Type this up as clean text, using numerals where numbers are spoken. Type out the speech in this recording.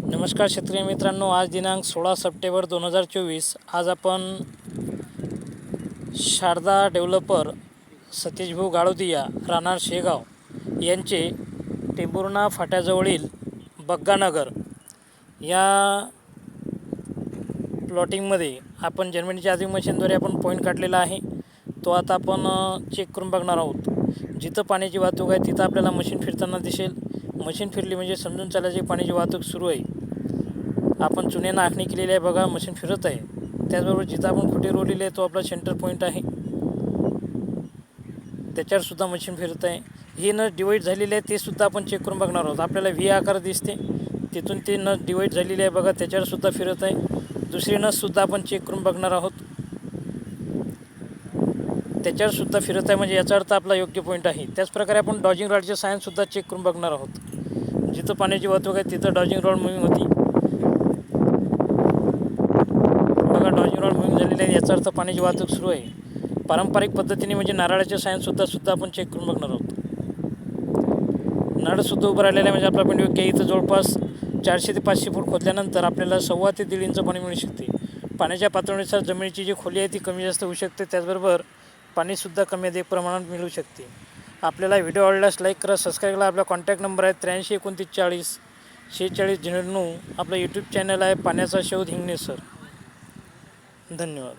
नमस्कार शेतकरी मित्रांनो, आज दिनांक 16 सप्टेंबर 2024। आज आपण शारदा डेव्हलपर सतीशभाऊ गाळोदिया राहणार शेगाव यांचे टेंभुर्णा फाट्याजवळील बग्गानगर या प्लॉटिंगमध्ये आपण जर्मनीच्या आधी मशीनद्वारे आपण पॉईंट काढलेला आहे। तो आता आपण चेक करून बघणार आहोत। जिथं पाण्याची वाहतूक आहे तिथं आपल्याला मशीन फिरताना दिसेल। मशीन फिरली म्हणजे समजून चालायची पाण्याची वाहतूक सुरू आहे। आपण चुन्यानं आखणी केलेली आहे, बघा मशीन फिरत आहे। त्याचबरोबर जिथं आपण फुटे रोवलेले आहे तो आपला सेंटर पॉईंट आहे, त्याच्यावर सुद्धा मशीन फिरत आहे। ही नस डिवाईड झालेली आहे ते सुद्धा आपण चेक करून बघणार आहोत। आपल्याला व्ही आकार दिसते, तिथून ते नस डिवाईड झालेली आहे, बघा त्याच्यावर सुद्धा फिरत आहे। दुसरी नस सुद्धा आपण चेक करून बघणार आहोत, त्याच्यावर सुद्धा फिरत आहे, म्हणजे याचा अर्थ आपला योग्य पॉईंट आहे। त्याचप्रकारे आपण डॉजिंग रॉडचे सायन्स सुद्धा चेक करून बघणार आहोत। जिथं पाण्याची वाहतूक आहे तिथं डॉजिंग रॉड मुव्हिंग होती, बघा डॉजिंग रॉड मुव्हिंग झालेली आहे, याचा अर्थ पाण्याची वाहतूक सुरू आहे। पारंपरिक पद्धतीने म्हणजे नारळाचे सायन्स सुद्धा आपण चेक करून बघणार आहोत। नारळसुद्धा उभं राहिलेलं आहे, म्हणजे आपला पॉईंट योग्य आहे। इथं जवळपास 400 ते 500 फूट खोदल्यानंतर आपल्याला 1.25 ते 1.5 इंच पाणी मिळू शकते। पाण्याच्या पातळीनुसार जमिनीची जी खोली आहे ती कमी जास्त होऊ शकते, त्याचबरोबर पाणीसुद्धा कमी अधिक प्रमाणात मिळू शकते। आपल्याला व्हिडिओ आवडल्यास लाईक करा, सबस्क्राईब करा। आपला कॉन्टॅक्ट नंबर आहे 83 29 40 46 09। आपलं यूट्यूब चॅनल आहे पाण्याचा शोध हिंगणे सर। धन्यवाद।